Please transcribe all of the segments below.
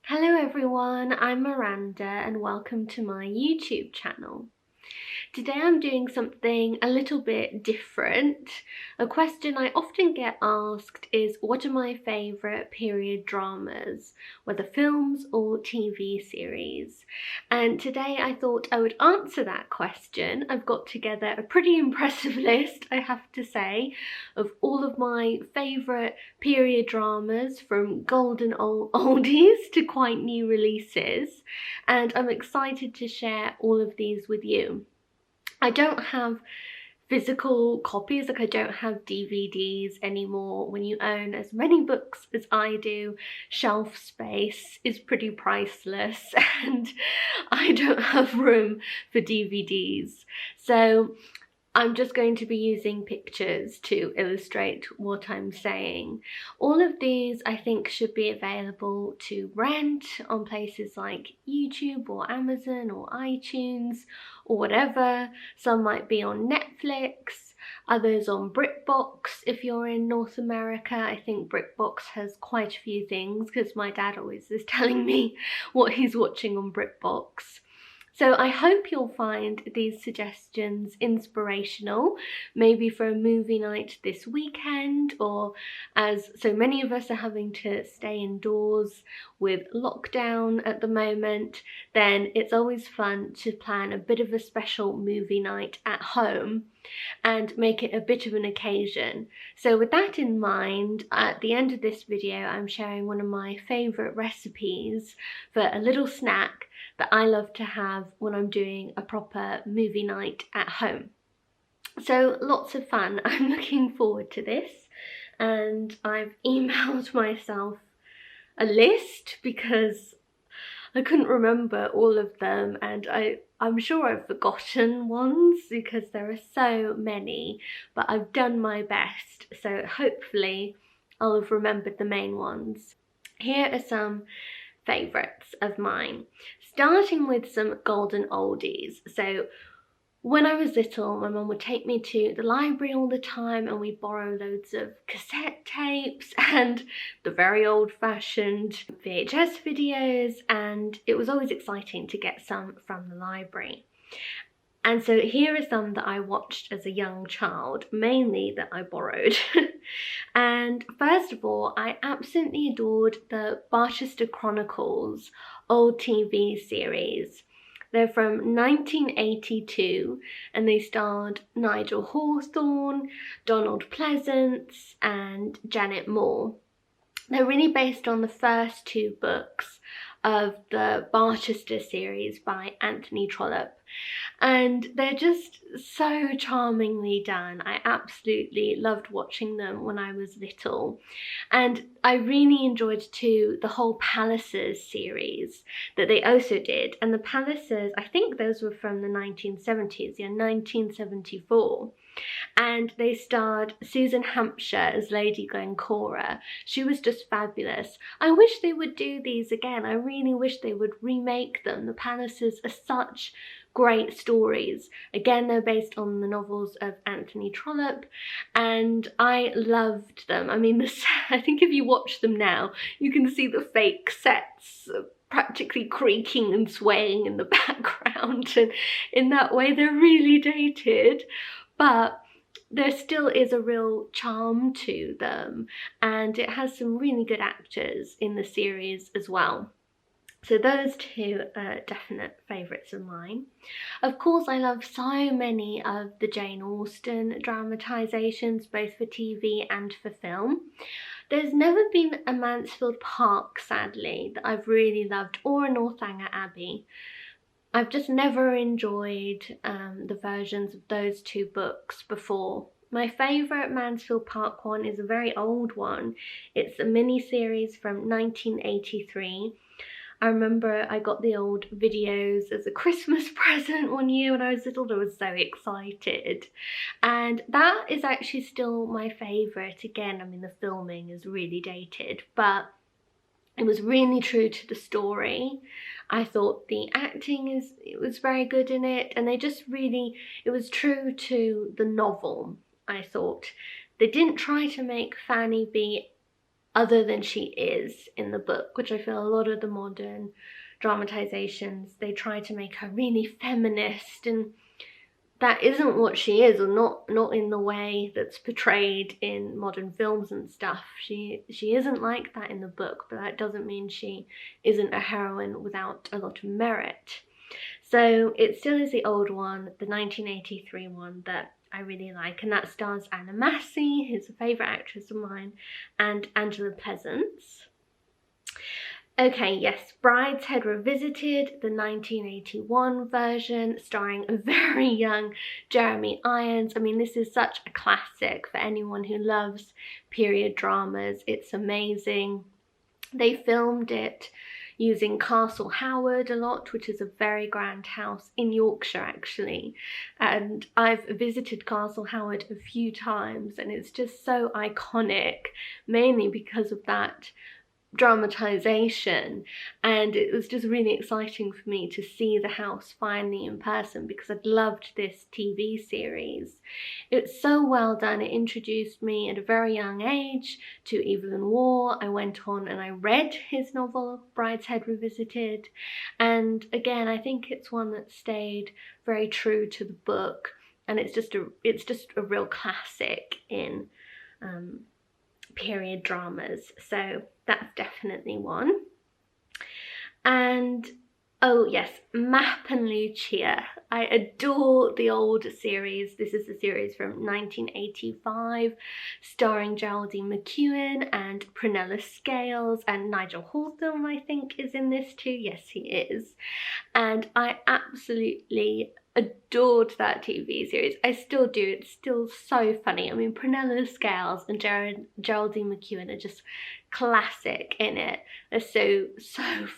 Hello everyone, I'm Miranda and welcome to my YouTube channel. Today I'm doing something a little bit different. A question I often get asked is, what are my favourite period dramas, whether films or TV series? And today I thought I would answer that question. I've got together a pretty impressive list, I have to say, of all of my favourite period dramas, from golden oldies to quite new releases, and I'm excited to share all of these with you. I don't have physical copies, like I don't have DVDs anymore. When you own as many books as I do, shelf space is pretty priceless and I don't have room for DVDs. So I'm just going to be using pictures to illustrate what I'm saying. All of these I think should be available to rent on places like YouTube or Amazon or iTunes or whatever. Some might be on Netflix, others on BritBox if you're in North America. I think BritBox has quite a few things because my dad always is telling me what he's watching on BritBox. So I hope you'll find these suggestions inspirational, maybe for a movie night this weekend, or as so many of us are having to stay indoors with lockdown at the moment, then it's always fun to plan a bit of a special movie night at home and make it a bit of an occasion. So with that in mind, at the end of this video, I'm sharing one of my favourite recipes for a little snack that I love to have when I'm doing a proper movie night at home. So lots of fun. I'm looking forward to this, and I've emailed myself a list because I couldn't remember all of them, and I'm sure I've forgotten ones because there are so many, but I've done my best, so hopefully I'll have remembered the main ones. Here are some favourites of mine, starting with some golden oldies. So when I was little, my mum would take me to the library all the time and we'd borrow loads of cassette tapes and the very old-fashioned VHS videos, and it was always exciting to get some from the library. And so here are some that I watched as a young child, mainly that I borrowed. And first of all, I absolutely adored the Barchester Chronicles old TV series. They're from 1982 and they starred Nigel Hawthorne, Donald Pleasance and Janet Moore. They're really based on the first two books of the Barchester series by Anthony Trollope, and they're just so charmingly done. I absolutely loved watching them when I was little, and I really enjoyed too the whole Pallisers series that they also did. And the Pallisers, I think those were from the 1970s, 1974. And they starred Susan Hampshire as Lady Glencora. She was just fabulous. I wish they would do these again. I really wish they would remake them. The Pallisers are such great stories. Again, they're based on the novels of Anthony Trollope, and I loved them. I mean, I think if you watch them now, you can see the fake sets practically creaking and swaying in the background, and in that way they're really dated, but there still is a real charm to them, and it has some really good actors in the series as well. So those two are definite favourites of mine. Of course, I love so many of the Jane Austen dramatisations, both for TV and for film. There's never been a Mansfield Park, sadly, that I've really loved, or a Northanger Abbey. I've just never enjoyed the versions of those two books before. My favourite Mansfield Park one is a very old one. It's a mini-series from 1983. I remember I got the old videos as a Christmas present one year when I was little. I was so excited. And that is actually still my favourite. Again, I mean, the filming is really dated, but it was really true to the story. I thought the acting it was very good in it, and they just really, it was true to the novel, I thought. They didn't try to make Fanny be other than she is in the book, which I feel a lot of the modern dramatizations, they try to make her really feminist, and that isn't what she is, or not in the way that's portrayed in modern films and stuff. She isn't like that in the book, but that doesn't mean she isn't a heroine without a lot of merit. So it still is the old one, the 1983 one, that I really like, and that stars Anna Massey, who's a favourite actress of mine, and Angela Pleasance. Okay, yes, Brideshead Revisited, the 1981 version, starring a very young Jeremy Irons. I mean, this is such a classic for anyone who loves period dramas. It's amazing. They filmed it using Castle Howard a lot, which is a very grand house in Yorkshire actually, and I've visited Castle Howard a few times, and it's just so iconic, mainly because of that dramatization, and it was just really exciting for me to see the house finally in person, because I'd loved this TV series. It's so well done. It introduced me at a very young age to Evelyn Waugh. I went on and I read his novel Brideshead Revisited, and again I think it's one that stayed very true to the book, and it's just a real classic in period dramas, so that's definitely one. And oh yes, Map and Lucia. I adore the old series. This is a series from 1985, starring Geraldine McEwen and Prunella Scales, and Nigel Hawthorne I think is in this too. Yes, he is. And I absolutely adored that TV series. I still do. It's still so funny. I mean, Prunella Scales and Geraldine McEwen are just classic in it. They're so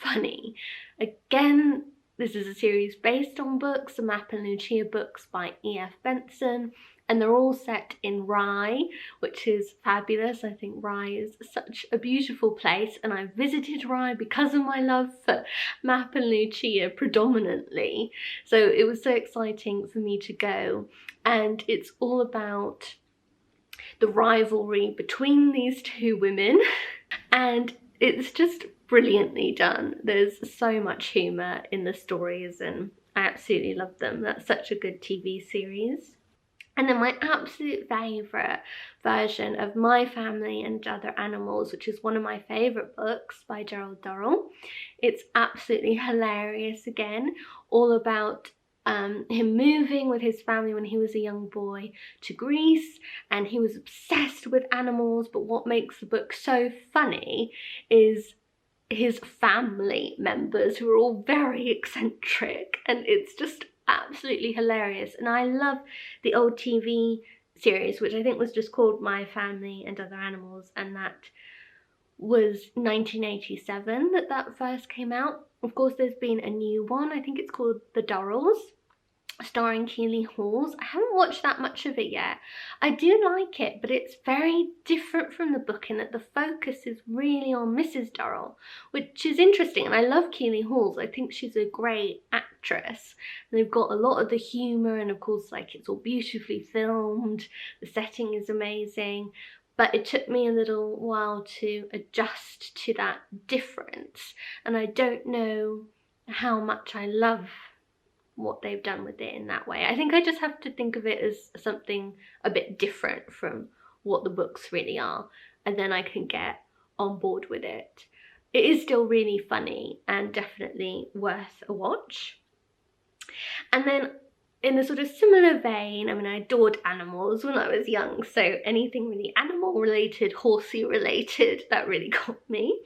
funny. Again, this is a series based on books, the Map and Lucia books by E.F. Benson, and they're all set in Rye, which is fabulous. I think Rye is such a beautiful place, and I visited Rye because of my love for Map and Lucia predominantly. So it was so exciting for me to go, and it's all about the rivalry between these two women, and it's just brilliantly done. There's so much humour in the stories, and I absolutely love them. That's such a good TV series. And then my absolute favourite version of My Family and Other Animals, which is one of my favourite books by Gerald Durrell. It's absolutely hilarious again, all about him moving with his family when he was a young boy to Greece, and he was obsessed with animals, but what makes the book so funny is his family members, who are all very eccentric, and it's just absolutely hilarious. And I love the old TV series, which I think was just called My Family and Other Animals, and that was 1987 that first came out. Of course, there's been a new one, I think it's called The Durrells, starring Keeley Hawes. I haven't watched that much of it yet. I do like it, but it's very different from the book in that the focus is really on Mrs. Durrell, which is interesting. And I love Keeley Hawes. I think she's a great actress. And they've got a lot of the humour, and of course, like, it's all beautifully filmed. The setting is amazing. But it took me a little while to adjust to that difference. And I don't know how much I love what they've done with it in that way. I think I just have to think of it as something a bit different from what the books really are, and then I can get on board with it. It is still really funny and definitely worth a watch. And then in a sort of similar vein, I mean, I adored animals when I was young, so anything really animal related, horsey related, that really got me.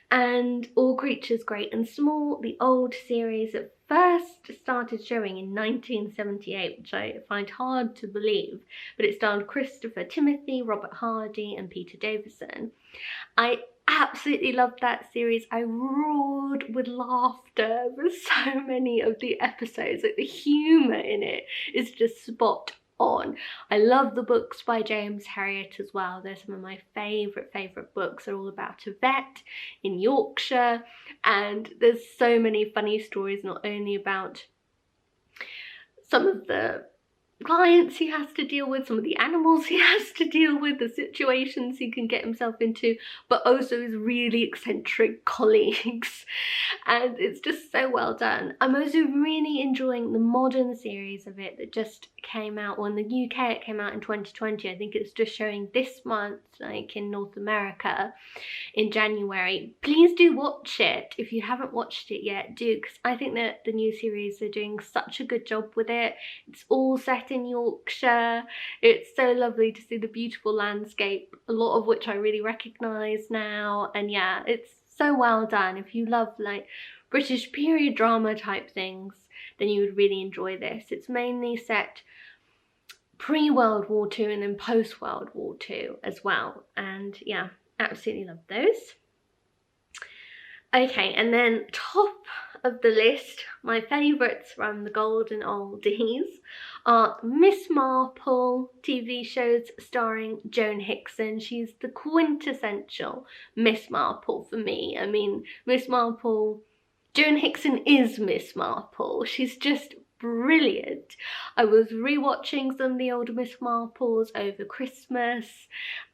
And All Creatures Great and Small, the old series that first started showing in 1978, which I find hard to believe, but it starred Christopher Timothy, Robert Hardy and Peter Davison. I absolutely loved that series. I roared with laughter with so many of the episodes. Like, the humour in it is just spot on. I love the books by James Herriot as well. They're some of my favourite books. They're all about a vet in Yorkshire, and there's so many funny stories, not only about some of the clients he has to deal with, some of the animals he has to deal with, the situations he can get himself into, but also his really eccentric colleagues. And it's just so well done. I'm also really enjoying the modern series of it that just came out, well, in the UK it came out in 2020. I think it's just showing this month, like in North America, in January. Please do watch it if you haven't watched it yet, do, because I think that the new series are doing such a good job with it. It's all set in Yorkshire. It's so lovely to see the beautiful landscape, a lot of which I really recognise now, and yeah, it's so well done. If you love like British period drama type things, then you would really enjoy this. It's mainly set pre-World War II and then post-World War II as well, and yeah, absolutely love those. Okay, and then top of the list, my favourites from the golden oldies are Miss Marple TV shows starring Joan Hickson. She's the quintessential Miss Marple for me. I mean, Miss Marple, Joan Hickson is Miss Marple. She's just brilliant. I was rewatching some of the older Miss Marples over Christmas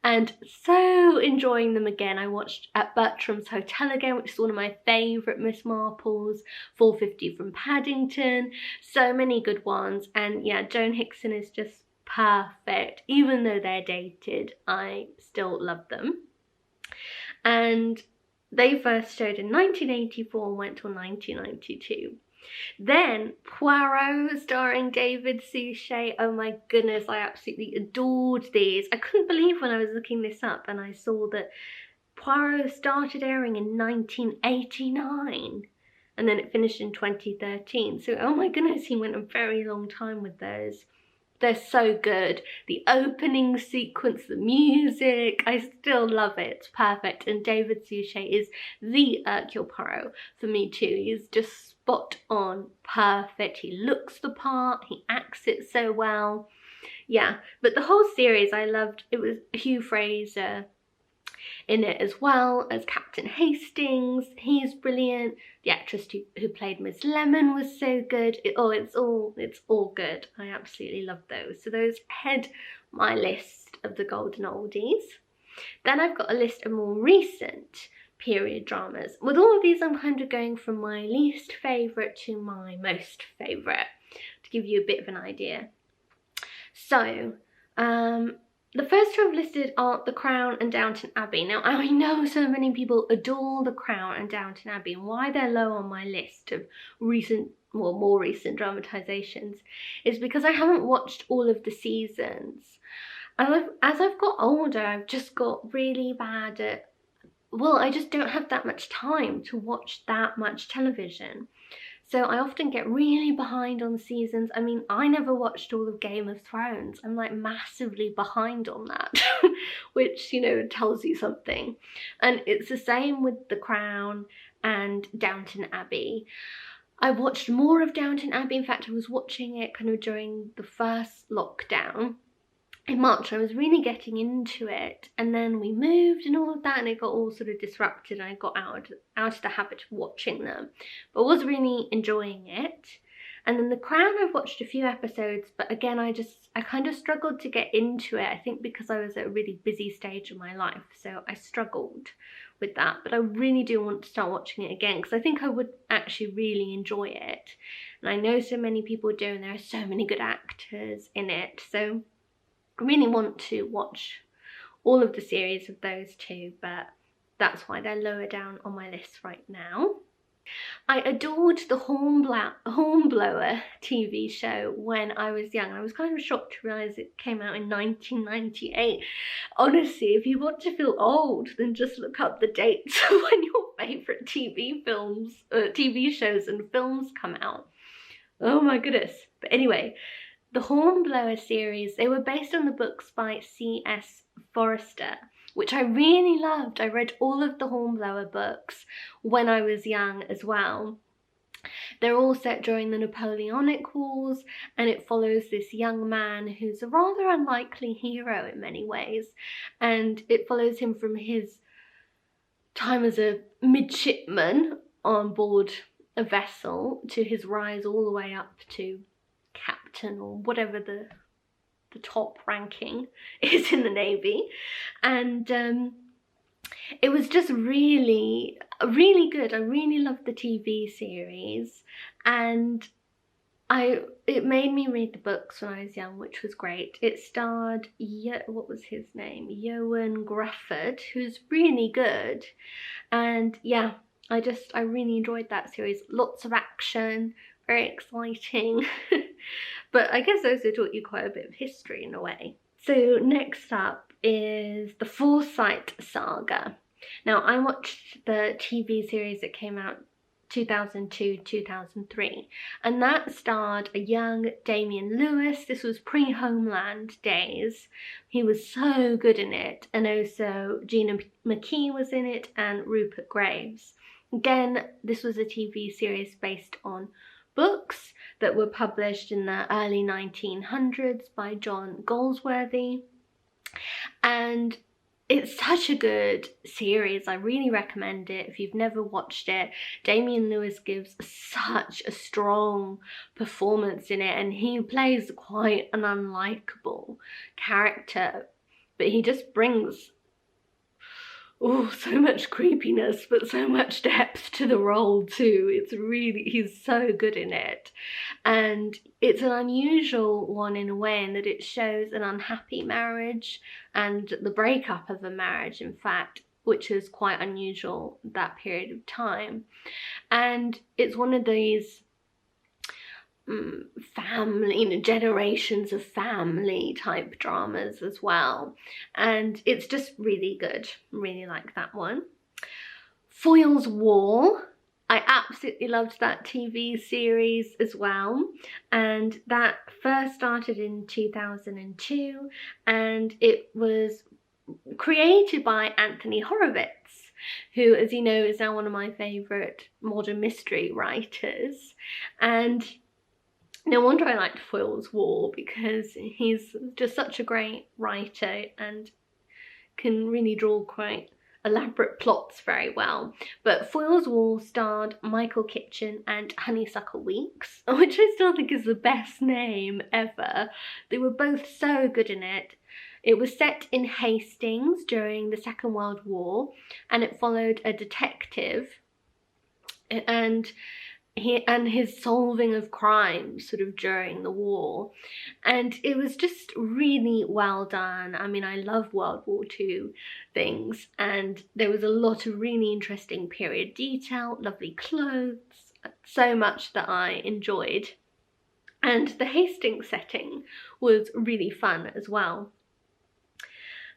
and so enjoying them again. I watched At Bertram's Hotel again, which is one of my favourite Miss Marples, 450 from Paddington, so many good ones. And yeah, Joan Hickson is just perfect. Even though they're dated, I still love them. And they first showed in 1984 and went till 1992. Then Poirot starring David Suchet. Oh my goodness, I absolutely adored these. I couldn't believe when I was looking this up and I saw that Poirot started airing in 1989 and then it finished in 2013. So oh my goodness, he went a very long time with those. They're so good. The opening sequence, the music, I still love it. It's perfect. And David Suchet is the Hercule Poirot for me too. He's just spot on, perfect. He looks the part, he acts it so well. Yeah, but the whole series I loved. It was Hugh Fraser in it as well as Captain Hastings. He's brilliant. The actress who played Miss Lemon was so good. It's all good. I absolutely love those. So those head my list of the golden oldies. Then I've got a list of more recent period dramas. With all of these, I'm kind of going from my least favourite to my most favourite, to give you a bit of an idea. So, the first two I've listed are The Crown and Downton Abbey. Now, I know so many people adore The Crown and Downton Abbey, and why they're low on my list of more recent dramatisations is because I haven't watched all of the seasons. And as I've got older, I've just got really bad at, well, I just don't have that much time to watch that much television. So I often get really behind on seasons. I mean, I never watched all of Game of Thrones. I'm like massively behind on that, which, you know, tells you something. And it's the same with The Crown and Downton Abbey. I watched more of Downton Abbey. In fact, I was watching it kind of during the first lockdown. In March, I was really getting into it, and then we moved and all of that, and it got all sort of disrupted, and I got out of the habit of watching them, but I was really enjoying it. And then The Crown, I've watched a few episodes, but again, I kind of struggled to get into it, I think because I was at a really busy stage of my life, so I struggled with that. But I really do want to start watching it again, because I think I would actually really enjoy it, and I know so many people do, and there are so many good actors in it, so I really want to watch all of the series of those two, but that's why they're lower down on my list right now. I adored the Hornblower TV show when I was young. I was kind of shocked to realise it came out in 1998. Honestly, if you want to feel old, then just look up the dates when your favourite TV shows and films come out. Oh my goodness. But anyway, the Hornblower series, they were based on the books by C.S. Forester, which I really loved. I read all of the Hornblower books when I was young as well. They're all set during the Napoleonic Wars, and it follows this young man who's a rather unlikely hero in many ways, and it follows him from his time as a midshipman on board a vessel to his rise all the way up to captain or whatever the top ranking is in the Navy. And it was just really, really good. I really loved the TV series, and it made me read the books when I was young, which was great. It starred, what was his name? Ioan Gruffudd, who's really good. And yeah, I really enjoyed that series. Lots of action, very exciting. But I guess also taught you quite a bit of history in a way. So next up is the Forsyte Saga. Now, I watched the TV series that came out 2002-2003, and that starred a young Damian Lewis. This was pre-Homeland days. He was so good in it, and also Gina McKee was in it and Rupert Graves. Again, this was a TV series based on books that were published in the early 1900s by John Galsworthy, and it's such a good series. I really recommend it if you've never watched it. Damian Lewis gives such a strong performance in it, and he plays quite an unlikable character, but he just brings so much creepiness, but so much depth to the role too. He's so good in it. And it's an unusual one in a way in that it shows an unhappy marriage and the breakup of a marriage, in fact, which is quite unusual that period of time. And it's one of these family, generations of family type dramas as well, and it's just really good. Really like that one. Foyle's War, I absolutely loved that TV series as well, and that first started in 2002, and it was created by Anthony Horowitz, who, as you know, is now one of my favourite modern mystery writers. And no wonder I liked Foyle's War, because he's just such a great writer and can really draw quite elaborate plots very well. But Foyle's War starred Michael Kitchen and Honeysuckle Weeks, which I still think is the best name ever. They were both so good in it. It was set in Hastings during the Second World War, and it followed a detective and his solving of crimes sort of during the war, and it was just really well done. I mean, I love World War II things, and there was a lot of really interesting period detail, lovely clothes, so much that I enjoyed, and the Hastings setting was really fun as well.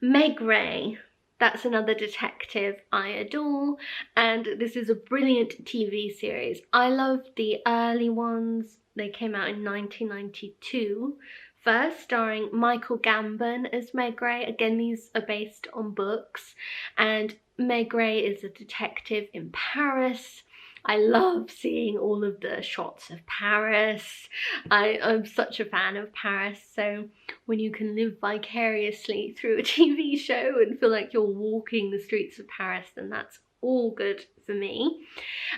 MAIGRET, that's another detective I adore, and this is a brilliant TV series. I love the early ones. They came out in 1992, first starring Michael Gambon as Maigret. Again, these are based on books, and Maigret is a detective in Paris. I love seeing all of the shots of Paris. I'm such a fan of Paris, so when you can live vicariously through a TV show and feel like you're walking the streets of Paris, then that's all good for me.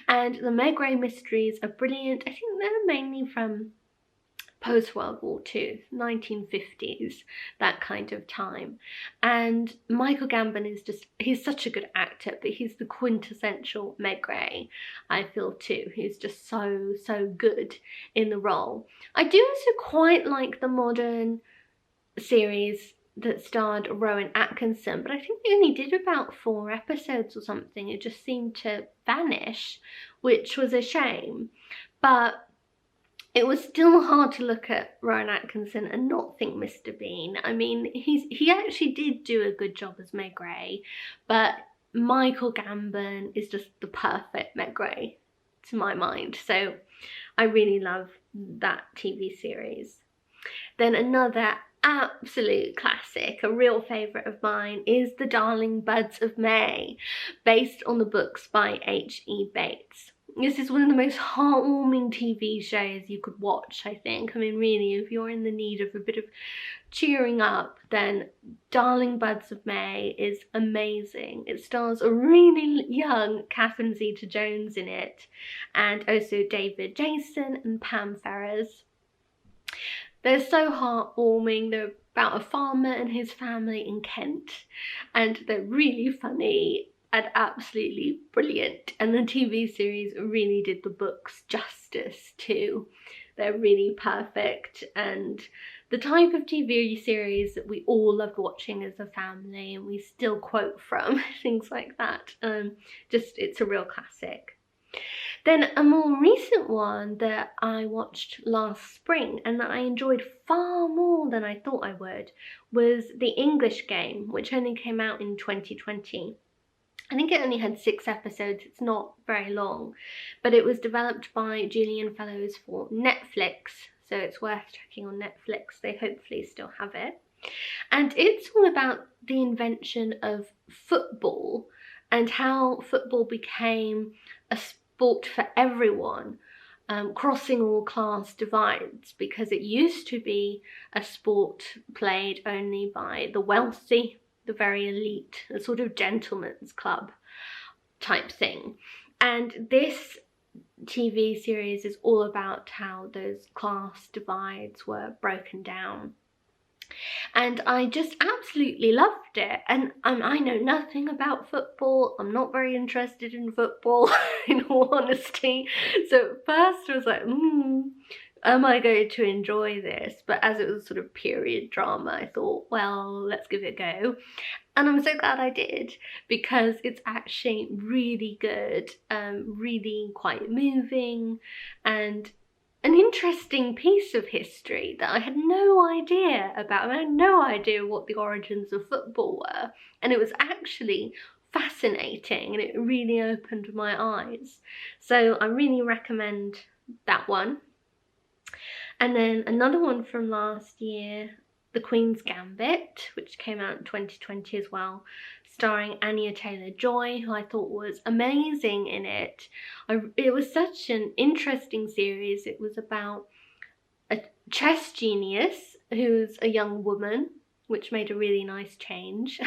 And the Maigret mysteries are brilliant. I think they're mainly from post-World War II, 1950s, that kind of time. And Michael Gambon is he's such a good actor, but he's the quintessential Maigret, I feel too. He's just so good in the role. I do also quite like the modern series that starred Rowan Atkinson, but I think they only did about 4 episodes or something. It just seemed to vanish, which was a shame. But it was still hard to look at Rowan Atkinson and not think Mr. Bean. I mean, he actually did do a good job as Maigret, but Michael Gambon is just the perfect Maigret to my mind. So I really love that TV series. Then another absolute classic, a real favourite of mine, is The Darling Buds of May, based on the books by H.E. Bates. This is one of the most heartwarming TV shows you could watch, I think. I mean, really, if you're in the need of a bit of cheering up, then Darling Buds of May is amazing. It stars a really young Catherine Zeta-Jones in it, and also David Jason and Pam Ferrers. They're so heartwarming. They're about a farmer and his family in Kent, and they're really funny and absolutely brilliant. And the TV series really did the books justice too. They're really perfect, and the type of TV series that we all loved watching as a family and we still quote from, things like that. It's a real classic. Then a more recent one that I watched last spring and that I enjoyed far more than I thought I would was The English Game, which only came out in 2020. I think it only had 6 episodes, it's not very long, but it was developed by Julian Fellows for Netflix, so it's worth checking on Netflix. They hopefully still have it. And it's all about the invention of football and how football became a sport for everyone, crossing all class divides, because it used to be a sport played only by the wealthy, the very elite, a sort of gentleman's club type thing. And this TV series is all about how those class divides were broken down. And I just absolutely loved it. And I know nothing about football. I'm not very interested in football, in all honesty. So at first I was like, am I going to enjoy this? But as it was sort of period drama, I thought, well, let's give it a go. And I'm so glad I did, because it's actually really good, really quite moving, and an interesting piece of history that I had no idea about. I had no idea what the origins of football were, and it was actually fascinating and it really opened my eyes. So I really recommend that one. And then another one from last year, The Queen's Gambit, which came out in 2020 as well, starring Anya Taylor-Joy, who I thought was amazing in it. It was such an interesting series. It was about a chess genius who's a young woman, which made a really nice change.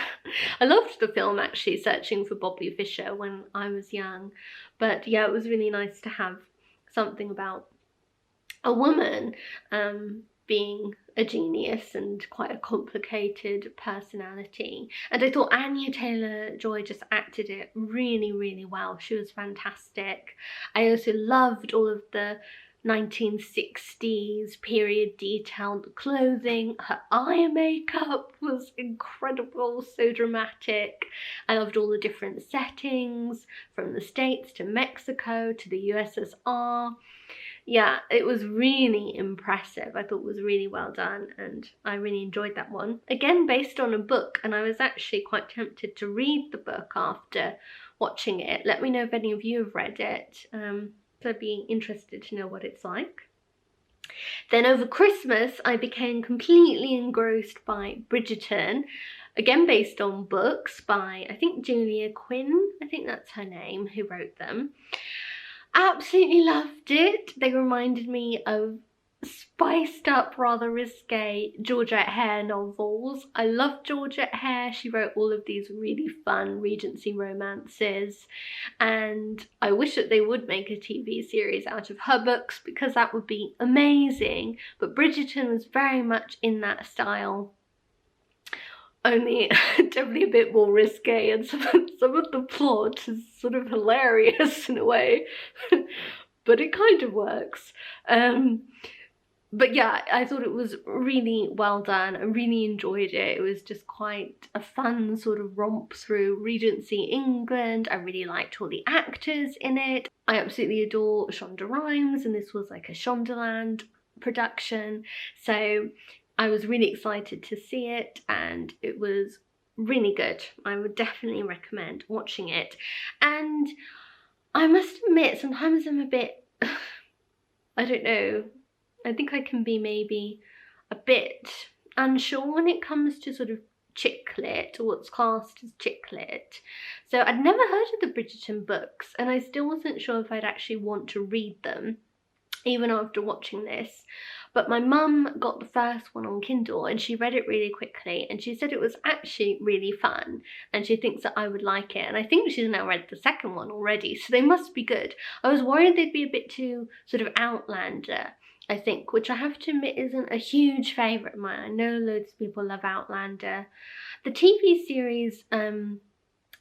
I loved the film, actually, searching for Bobby Fischer when I was young. But yeah, it was really nice to have something about a woman being a genius and quite a complicated personality. And I thought Anya Taylor-Joy just acted it really, really well. She was fantastic. I also loved all of the 1960s period detailed clothing. Her eye makeup was incredible, so dramatic. I loved all the different settings, from the States to Mexico to the USSR. Yeah, it was really impressive. I thought it was really well done, and I really enjoyed that one. Again, based on a book, and I was actually quite tempted to read the book after watching it. Let me know if any of you have read it. So I'd be interested to know what it's like. Then over Christmas, I became completely engrossed by Bridgerton, again based on books by, I think, Julia Quinn, I think that's her name, who wrote them. Absolutely loved it. They reminded me of spiced up, rather risque Georgette Hare novels. I love Georgette Hare. She wrote all of these really fun Regency romances, and I wish that they would make a TV series out of her books, because that would be amazing. But Bridgerton was very much in that style, only definitely a bit more risque, and some of the plot is sort of hilarious in a way, but it kind of works. But yeah, I thought it was really well done. I really enjoyed it. It was just quite a fun sort of romp through Regency England. I really liked all the actors in it. I absolutely adore Shonda Rhimes, and this was like a Shondaland production. So I was really excited to see it, and it was really good. I would definitely recommend watching it. And I must admit, sometimes I'm a bit, I don't know, I think I can be maybe a bit unsure when it comes to sort of chick lit, or what's classed as chick lit. So I'd never heard of the Bridgerton books, and I still wasn't sure if I'd actually want to read them, even after watching this. But my mum got the first one on Kindle, and she read it really quickly, and she said it was actually really fun, and she thinks that I would like it. And I think she's now read the second one already, so they must be good. I was worried they'd be a bit too sort of Outlander, I think, which I have to admit isn't a huge favourite of mine. I know loads of people love Outlander. The TV series, I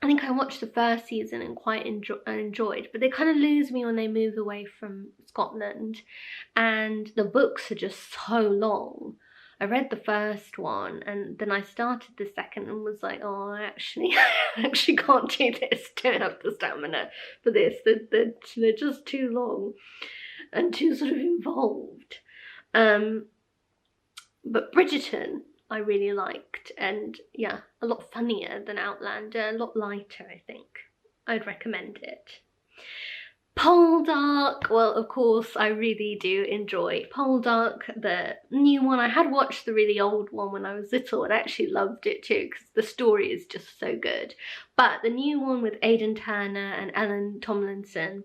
think I watched the first season and quite enjoyed, but they kind of lose me when they move away from Scotland, and the books are just so long. I read the first one and then I started the second and was like, oh, I actually can't do this. Don't have the stamina for this. They're just too long and too sort of involved. But Bridgerton I really liked, and yeah, a lot funnier than Outlander, a lot lighter, I think. I'd recommend it. Poldark, well, of course, I really do enjoy Poldark, the new one. I had watched the really old one when I was little and actually loved it too, because the story is just so good. But the new one with Aidan Turner and Ellen Tomlinson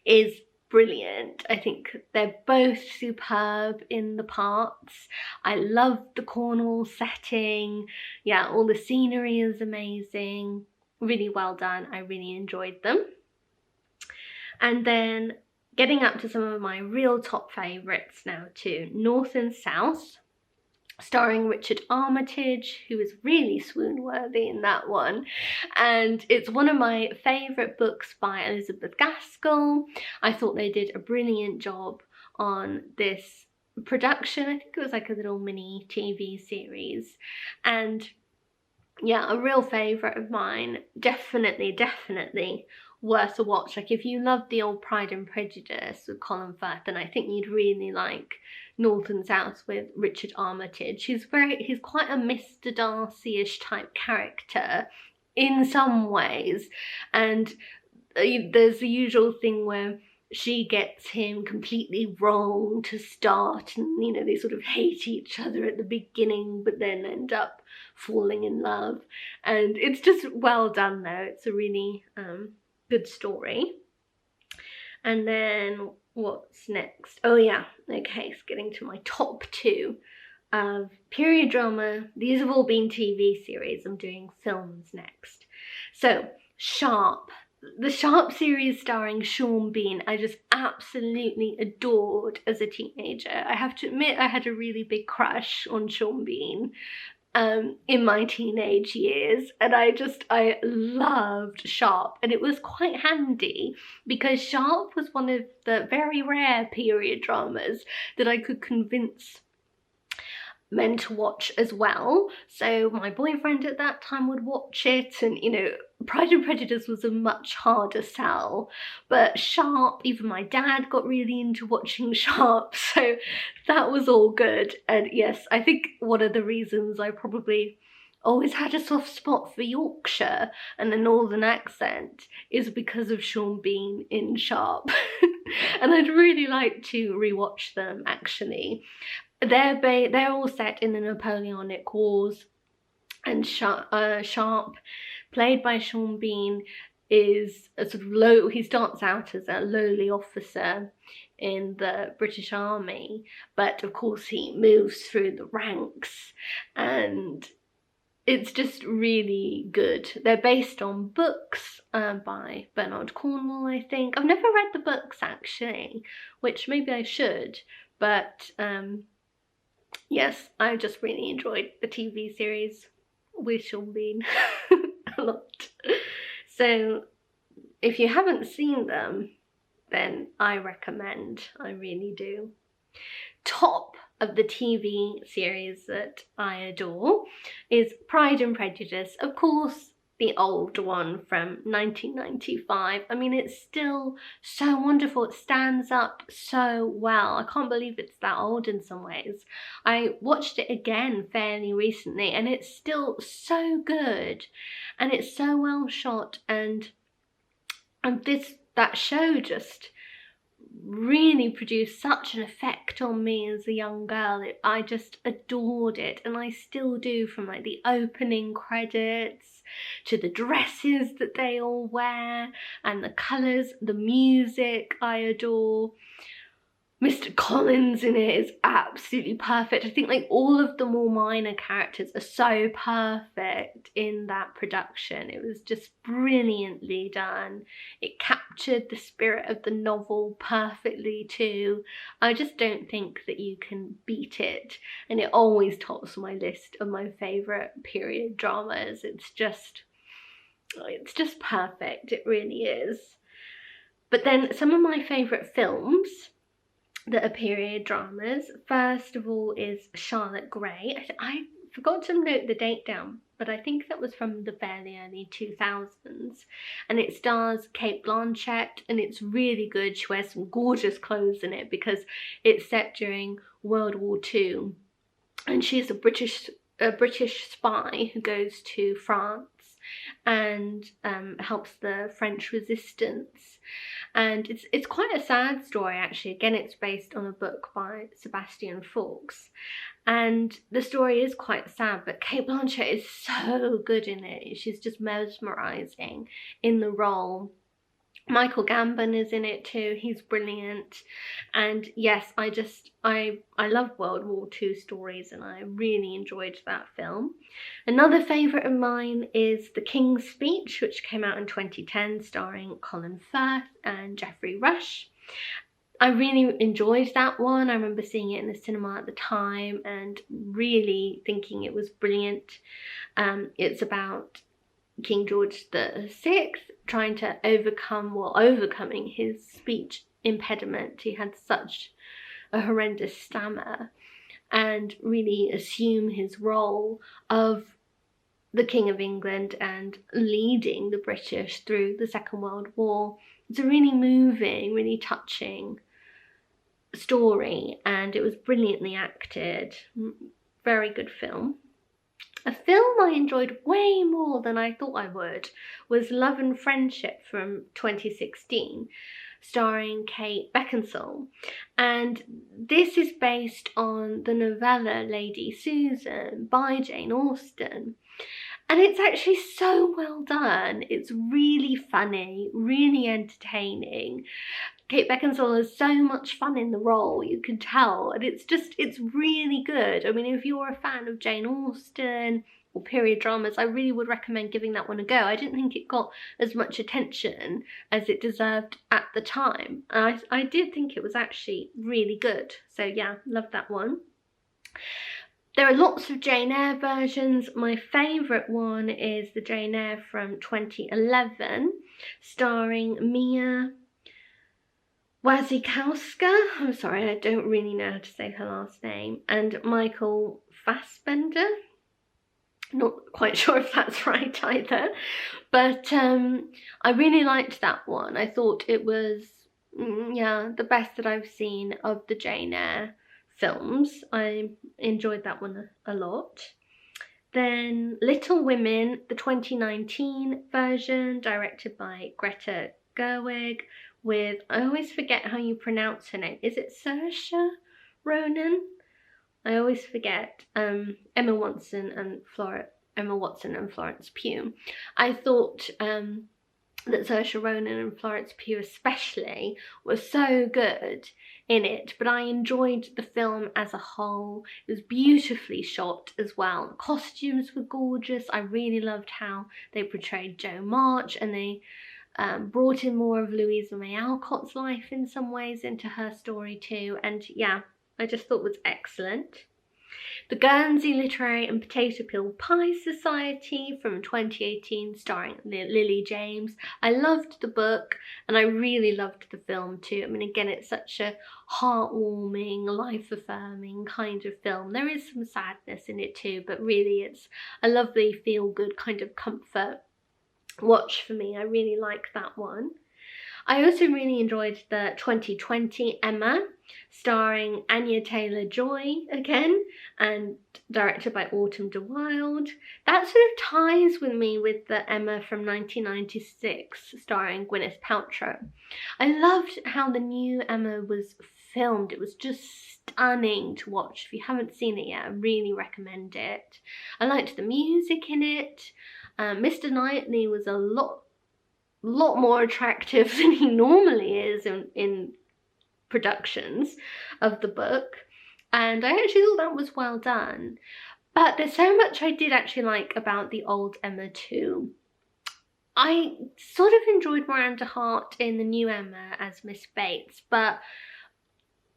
is brilliant. I think they're both superb in the parts. I love the Cornwall setting. Yeah, all the scenery is amazing. Really well done. I really enjoyed them. And then getting up to some of my real top favourites now too. North and South, starring Richard Armitage, who is really swoon-worthy in that one. And it's one of my favourite books by Elizabeth Gaskell. I thought they did a brilliant job on this production. I think it was like a little mini TV series. And yeah, a real favourite of mine. Definitely worth a watch. Like if you love the old Pride and Prejudice with Colin Firth, then I think you'd really like North and South with Richard Armitage. He's quite a Mr. Darcy-ish type character in some ways, and there's the usual thing where she gets him completely wrong to start, and you know, they sort of hate each other at the beginning but then end up falling in love, and it's just well done though. It's a really good story. And then what's next? Oh yeah, okay, so getting to my top two of period drama. These have all been TV series. I'm doing films next. So Sharp. The Sharp series starring Sean Bean, I just absolutely adored as a teenager. I have to admit I had a really big crush on Sean Bean in my teenage years, and I loved Sharp, and it was quite handy because Sharp was one of the very rare period dramas that I could convince men to watch as well. So my boyfriend at that time would watch it, and you know, Pride and Prejudice was a much harder sell, but Sharp, even my dad got really into watching Sharp, so that was all good. And yes, I think one of the reasons I probably always had a soft spot for Yorkshire and a northern accent is because of Sean Bean in Sharp. And I'd really like to rewatch them actually. They're all set in the Napoleonic Wars, and Sharp, played by Sean Bean, is a sort of he starts out as a lowly officer in the British Army, but of course he moves through the ranks, and it's just really good. They're based on books by Bernard Cornwell, I think. I've never read the books actually, which maybe I should, but yes, I just really enjoyed the TV series with Sean Bean a lot. So if you haven't seen them, then I recommend, I really do. Top of the TV series that I adore is Pride and Prejudice. Of course, the old one from 1995. I mean, it's still so wonderful. It stands up so well. I can't believe it's that old in some ways. I watched it again fairly recently and it's still so good, and it's so well shot, and that show just really produced such an effect on me as a young girl. I just adored it, and I still do, from like the opening credits to the dresses that they all wear and the colours, the music I adore. Mr. Collins in it is absolutely perfect. I think like all of the more minor characters are so perfect in that production. It was just brilliantly done. It captured the spirit of the novel perfectly too. I just don't think that you can beat it, and it always tops my list of my favourite period dramas. It's just perfect, it really is. But then some of my favourite films that are period dramas, first of all is Charlotte Grey. I forgot to note the date down, but I think that was from the fairly early 2000s, and it stars Cate Blanchett, and it's really good. She wears some gorgeous clothes in it because it's set during World War II, and she's a British spy who goes to France and helps the French resistance. And it's quite a sad story, actually. Again, it's based on a book by Sebastian Faulks, and the story is quite sad, but Cate Blanchett is so good in it. She's just mesmerising in the role. Michael Gambon is in it too. He's brilliant. And yes, I love World War II stories, and I really enjoyed that film. Another favourite of mine is The King's Speech, which came out in 2010, starring Colin Firth and Geoffrey Rush. I really enjoyed that one. I remember seeing it in the cinema at the time and really thinking it was brilliant. It's about King George VI trying to overcoming his speech impediment. He had such a horrendous stammer, and really assume his role of the King of England and leading the British through the Second World War. It's a really moving, really touching story, and it was brilliantly acted. Very good film. A film I enjoyed way more than I thought I would was Love and Friendship from 2016, starring Kate Beckinsale. And this is based on the novella Lady Susan by Jane Austen. And it's actually so well done. It's really funny, really entertaining. Kate Beckinsale has so much fun in the role, you can tell, and it's really good. I mean, if you're a fan of Jane Austen or period dramas, I really would recommend giving that one a go. I didn't think it got as much attention as it deserved at the time. I did think it was actually really good. So yeah, love that one. There are lots of Jane Eyre versions. My favourite one is the Jane Eyre from 2011, starring Mia Wasikowska, I'm sorry, I don't really know how to say her last name, and Michael Fassbender. Not quite sure if that's right either, but I really liked that one. I thought it was, the best that I've seen of the Jane Eyre films. I enjoyed that one a lot. Then Little Women, the 2019 version, directed by Greta Gerwig, with, I always forget how you pronounce her name. Is it Saoirse Ronan? I always forget. Emma Watson and Florence Pugh. I thought that Saoirse Ronan and Florence Pugh especially were so good in it, but I enjoyed the film as a whole. It was beautifully shot as well. The costumes were gorgeous. I really loved how they portrayed Jo March, and they brought in more of Louisa May Alcott's life in some ways into her story too, and yeah, I just thought it was excellent. The Guernsey Literary and Potato Peel Pie Society from 2018, starring Lily James. I loved the book and I really loved the film too. I mean, again, it's such a heartwarming, life-affirming kind of film. There is some sadness in it too, but really it's a lovely feel-good kind of comfort watch for me. I really like that one. I also really enjoyed the 2020 Emma, starring Anya Taylor-Joy again, and directed by Autumn de Wilde. That sort of ties with me with the Emma from 1996, starring Gwyneth Paltrow. I loved how the new Emma was filmed. It was just stunning to watch. If you haven't seen it yet, I really recommend it. I liked the music in it. Mr. Knightley was a lot more attractive than he normally is in productions of the book, and I actually thought that was well done. But there's so much I did actually like about the old Emma too. I sort of enjoyed Miranda Hart in the new Emma as Miss Bates, but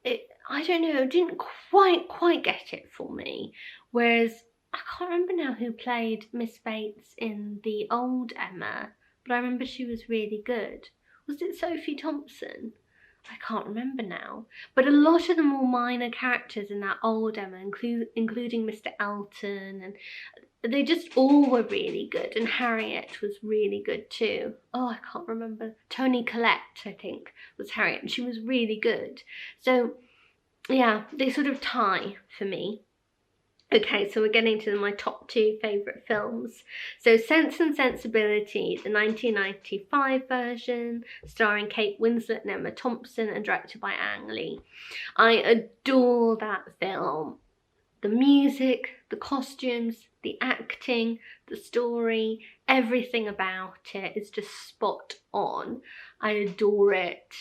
I don't know, it didn't quite get it for me. Whereas I can't remember now who played Miss Bates in the old Emma, but I remember she was really good. Was it Sophie Thompson? I can't remember now. But a lot of the more minor characters in that old Emma, including Mr. Elton, and they just all were really good. And Harriet was really good too. Oh, I can't remember. Toni Collette, I think, was Harriet, and she was really good. So yeah, they sort of tie for me. Okay, so we're getting to my top 2 favourite films. So Sense and Sensibility, the 1995 version, starring Kate Winslet and Emma Thompson and directed by Ang Lee. I adore that film. The music, the costumes, the acting, the story, everything about it is just spot on. I adore it.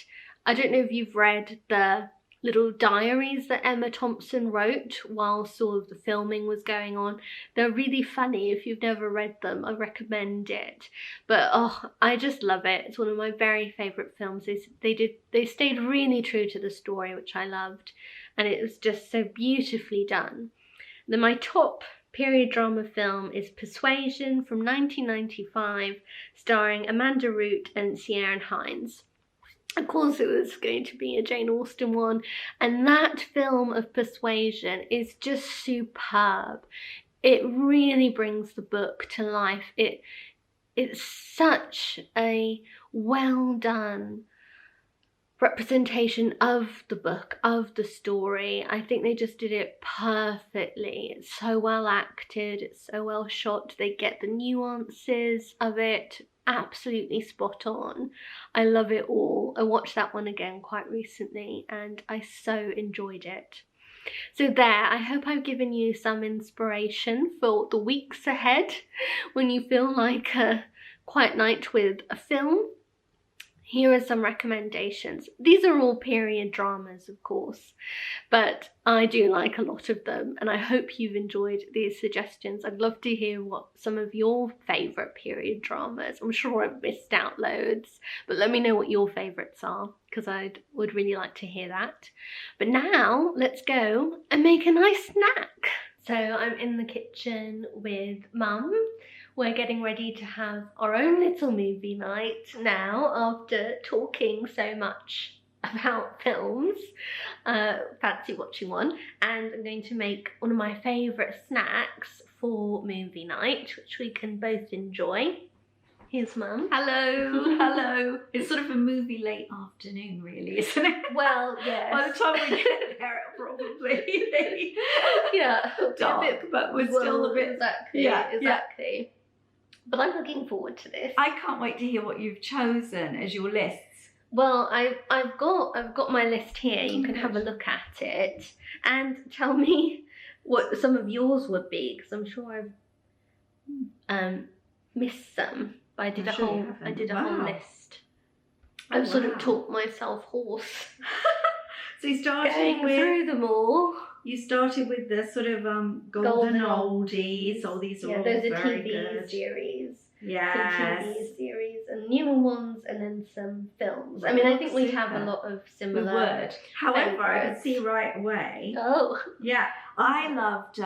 I don't know if you've read the little diaries that Emma Thompson wrote whilst all of the filming was going on. They're really funny. If you've never read them, I recommend it. But oh, I just love it. It's one of my very favourite films. They stayed really true to the story, which I loved, and it was just so beautifully done. Then my top period drama film is Persuasion from 1995, starring Amanda Root and Ciarán Hinds. Of course it was going to be a Jane Austen one, and that film of Persuasion is just superb. It really brings the book to life. It's such a well done representation of the book, of the story. I think they just did it perfectly. It's so well acted, it's so well shot. They get the nuances of it absolutely spot on. I love it all. I watched that one again quite recently and I so enjoyed it. So there, I hope I've given you some inspiration for the weeks ahead when you feel like a quiet night with a film. Here are some recommendations. These are all period dramas, of course, but I do like a lot of them, and I hope you've enjoyed these suggestions. I'd love to hear what some of your favourite period dramas. I'm sure I've missed out loads, but let me know what your favourites are, because I would really like to hear that. But now, let's go and make a nice snack. So I'm in the kitchen with Mum. We're getting ready to have our own little movie night now after talking so much about films. Fancy watching one. And I'm going to make one of my favourite snacks for movie night, which we can both enjoy. Here's Mum. Hello, hello. It's sort of a movie late afternoon, really, isn't it? Well, yes. By the time we get there, it'll probably yeah, dark, but we're still a bit... Exactly, yeah, exactly. Yeah. But I'm looking forward to this. I can't wait to hear what you've chosen as your lists. Well, I've got my list here. You can have a look at it and tell me what some of yours would be, because I'm sure I've missed some. But I did a whole list. I've sort of taught myself hoarse. So you started going through them all. You started with the sort of golden oldies. All these are all those are very TV good. series. Yes. Some TV series and newer ones, and then some films. I mean, I think we'd have a lot of similar. We would. However, favorites. I could see right away. Oh. Yeah, I loved.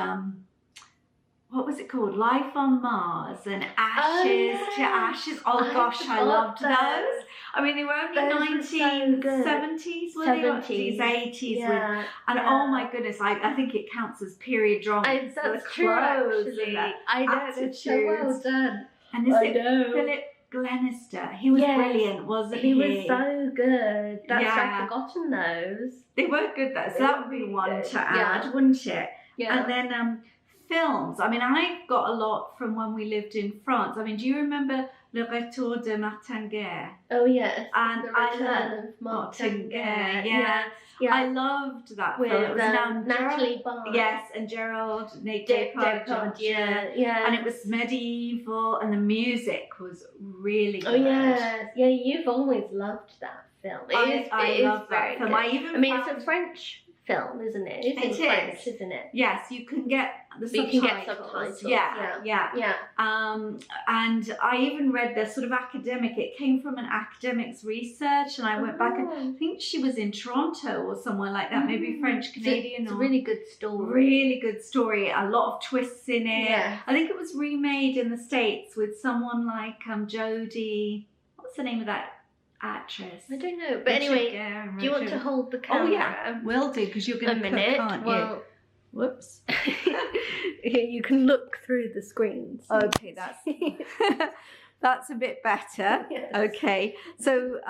What was it called? Life on Mars and Ashes to Ashes. Oh gosh, I loved those. I mean, they were only 1970s, were they? 70s, 80s. Yeah, and oh my goodness, I think it counts as period drama. That's true, actually. I know, it's so well done. And is it Philip Glenister? He was brilliant, wasn't he? He was so good. I've forgotten those. They were good though, so that would be one to add, wouldn't it? Yeah. And then films. I mean, I've got a lot from when we lived in France. I mean, do you remember Le Retour de Martin Guerre? Oh yes. And the Return of Martin Guerre. Yeah. I loved that with film. It was Natalie Barnes. Yes, and Gerald Depardieu. Yeah. And it was medieval, and the music was really good. Oh yes. Yeah, you've always loved that film. I love that film. It's a French film, isn't it? It's in French, isn't it? Yes, you can get the subtitles. You can get subtitles. Yeah. And I even read the sort of academic. It came from an academic's research, and I went back and I think she was in Toronto or somewhere like that, maybe French Canadian. It's a really good story. Really good story. A lot of twists in it. Yeah. I think it was remade in the States with someone like Jodie. What's the name of that actress? I don't know, but anyway, do you want to hold the camera? Oh yeah, will do, because you're going to cook, can't you? Whoops. You can look through the screens. Okay, that's a bit better. Yes. Okay, so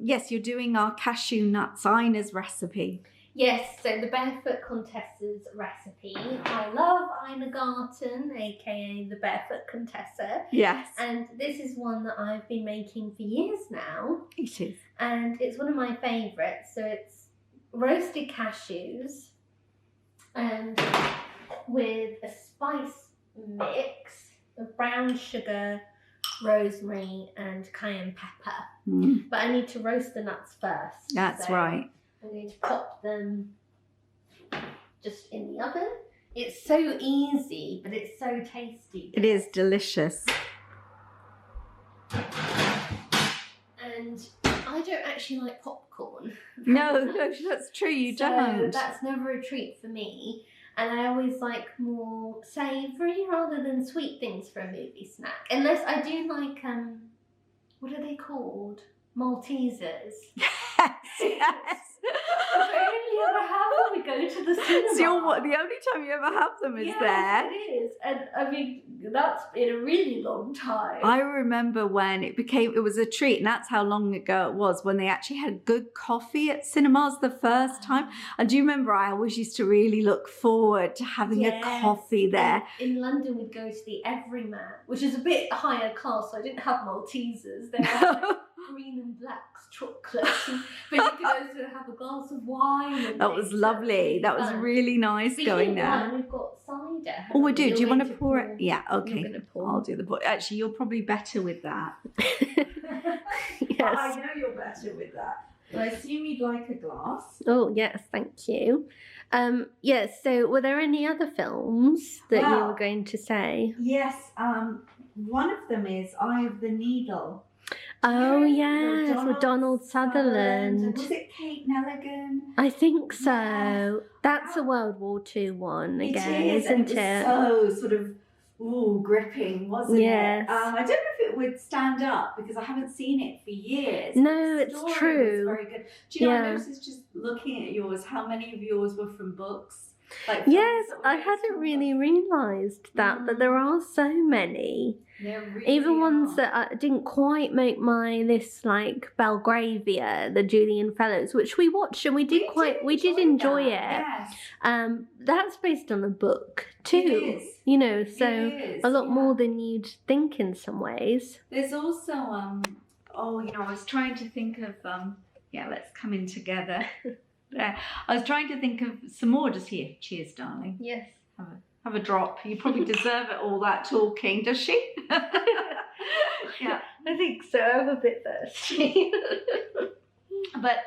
yes, you're doing our cashew nuts Ina's recipe. Yes, so the Barefoot Contessa's recipe. I love Ina Garten, aka the Barefoot Contessa. Yes. And this is one that I've been making for years now. It is. And it's one of my favourites. So it's roasted cashews and with a spice mix of brown sugar, rosemary and cayenne pepper. But I need to roast the nuts first. That's right. I'm going to pop them just in the oven. It's so easy, but it's so tasty. It is delicious. And I don't actually like popcorn. No, that's true, you don't. That's never a treat for me. And I always like more savoury rather than sweet things for a movie snack. Unless I do like, what are they called? Maltesers. Yes. I only ever have when we go to the cinema. So the only time you ever have them is there. It is. And I mean, that's been a really long time. I remember when it was a treat, and that's how long ago it was, when they actually had good coffee at cinemas the first time. And do you remember, I always used to really look forward to having a coffee there. And in London, we'd go to the Everyman, which is a bit higher class, so I didn't have Maltesers. They were like green and black chocolate, but you could also have a glass of wine. That was lovely. That was really nice going there. We've got cider. Oh, we do. Do you want to pour it? Yeah, okay. I'll do the pour. Actually, you're probably better with that. Yes. I know you're better with that. I assume you'd like a glass. Oh, yes, thank you. Yes, so were there any other films that you were going to say? Yes, one of them is Eye of the Needle. Oh, yes, with Donald Sutherland. Was it Kate Nelligan? I think so. Yes. That's a World War II one again, isn't it? It was so sort of gripping, wasn't it? I don't know if it would stand up because I haven't seen it for years. No, it's true. Was very good. Do you know, I noticed just looking at yours, how many of yours were from books? Like yes, I hadn't really realised that, but there are so many. Really even ones that didn't quite make my list, like Belgravia, the Julian Fellows, which we watched and we did enjoy it. Yes. That's based on a book too. It is. You know, so a lot more than you'd think in some ways. There's also I was trying to think of let's come in together. I was trying to think of some more just here. Cheers, darling. Yes. Have a drop. You probably deserve it, all that talking, does she? Yeah, I think so. I'm a bit thirsty. But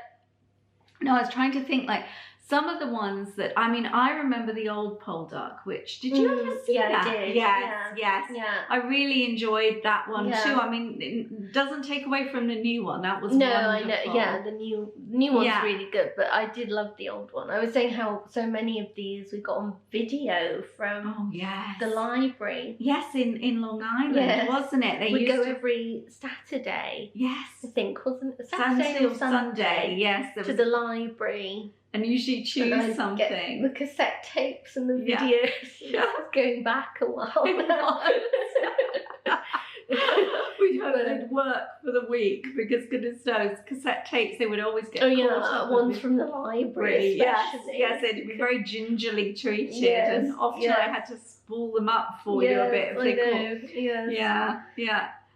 no, I was trying to think like some of the ones that, I mean, I remember the old Poldark, which, did you ever see that? I did. Yes. I really enjoyed that one too. I mean, it doesn't take away from the new one. That was wonderful. I know. Yeah, the new one's really good, but I did love the old one. I was saying how so many of these we got on video from the library. Yes, in Long Island, wasn't it? We'd go every Saturday. Yes. I think, wasn't it? Saturday or Sunday? Yes. To the librwe. And usually choose something. Get the cassette tapes and the videos. Yeah. Going back a while. We'd have work for the week because goodness knows, cassette tapes, they would always get ones from the library. Yes, they'd be very gingerly treated, and often I had to spool them up for you a bit.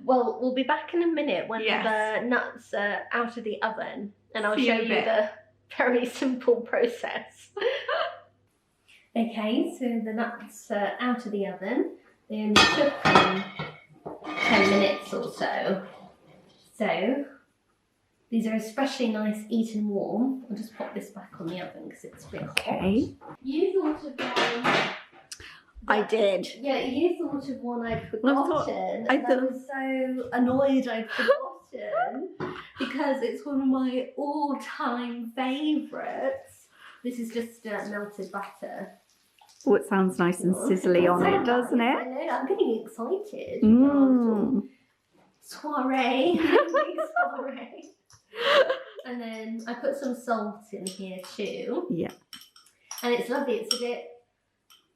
Well, we'll be back in a minute when the nuts are out of the oven, and I'll show you the very simple process. Okay, so the nuts are out of the oven. They only took 10 minutes or so. So These are especially nice eaten warm. I'll just pop this back on the oven because it's a bit hot. Okay. You thought of one. I did. Yeah, you thought of one I'd forgotten. I was so annoyed I'd forgotten because it's one of my all-time favourites. This is just melted butter. Oh, it sounds nice and sizzly on it, doesn't it? I know, I'm getting excited. Soiree. Soiree. And then I put some salt in here too. Yeah. And it's lovely. It's a bit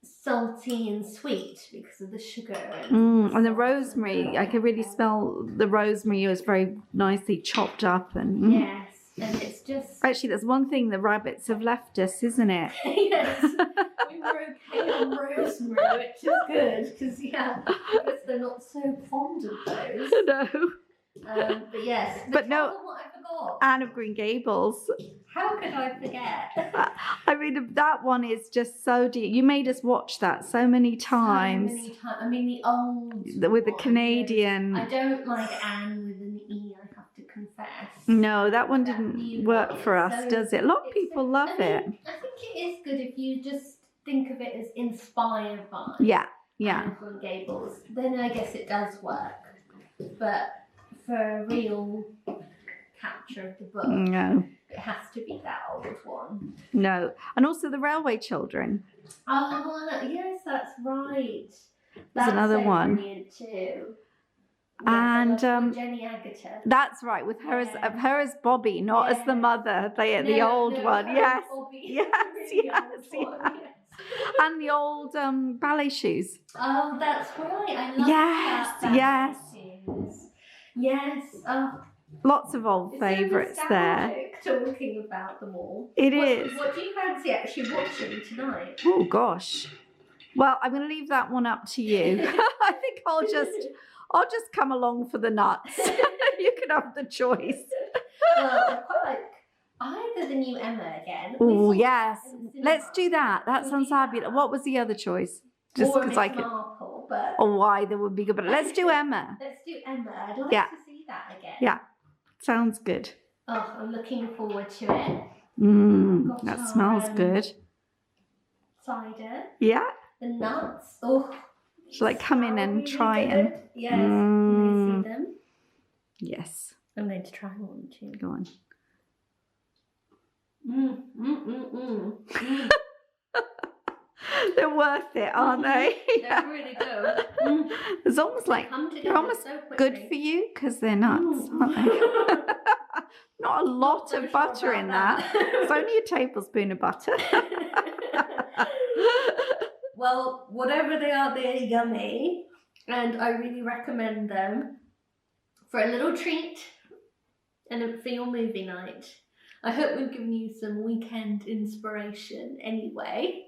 salty and sweet because of the sugar. And the rosemary. I can really smell the rosemary. It was very nicely chopped up. And yes. And it's just... Actually, there's one thing the rabbits have left us, isn't it? Yes. We were okay on rosemary, which is good because, yeah, because they're not so fond of those. No. But yes. But no. What I forgot. Anne of Green Gables. How could I forget? I mean, that one is just so deep. You made us watch that so many times. So many times. I mean, the old with the Canadian. I don't like Anne with an E, I have to confess. No, that one didn't work for us, does it? A lot of people love it. I think it is good if you just think of it as inspired by Anne of Green Gables. Then I guess it does work. But for a real capture of the book, no. It has to be that old one. No. And also the Railway Children. Oh, yes, that's right. There's another one. Brilliant too. And Jenny Agutter. That's right, with her as Bobby, not as the mother. The old one. Yes. Yes. And the old ballet shoes. Oh, that's right. I love that. Yes. Oh. Lots of old favourites there. Talking about them all. It is. What do you fancy actually watching tonight? Oh gosh. Well, I'm going to leave that one up to you. I think I'll just come along for the nuts. You can have the choice. Well, I quite like either the new Emma again. Oh yes, let's do that. That sounds fabulous. What was the other choice? Just because I could. Marple, but... Oh, either would be good. But let's do Emma. Let's do Emma. I'd like to see that again. Yeah. Sounds good. Oh, I'm looking forward to it. That smells good. Cider. Yeah. The nuts. Oh. Shall I come in and really try good. and... Yes. Can you see them? Yes. I'm going to try one too. Go on. They're worth it, aren't they? They're really good. It's almost like they're almost so good for you because they're nuts, aren't they? Not a lot of butter in that. It's only a tablespoon of butter. Well, whatever they are, they're yummy, and I really recommend them for a little treat and for your movie night. I hope we've given you some weekend inspiration anyway.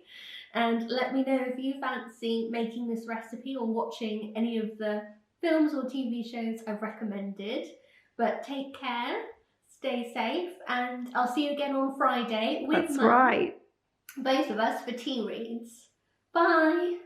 And let me know if you fancy making this recipe or watching any of the films or TV shows I've recommended. But take care, stay safe, and I'll see you again on Friday with That's right. both of us for tea reads. Bye!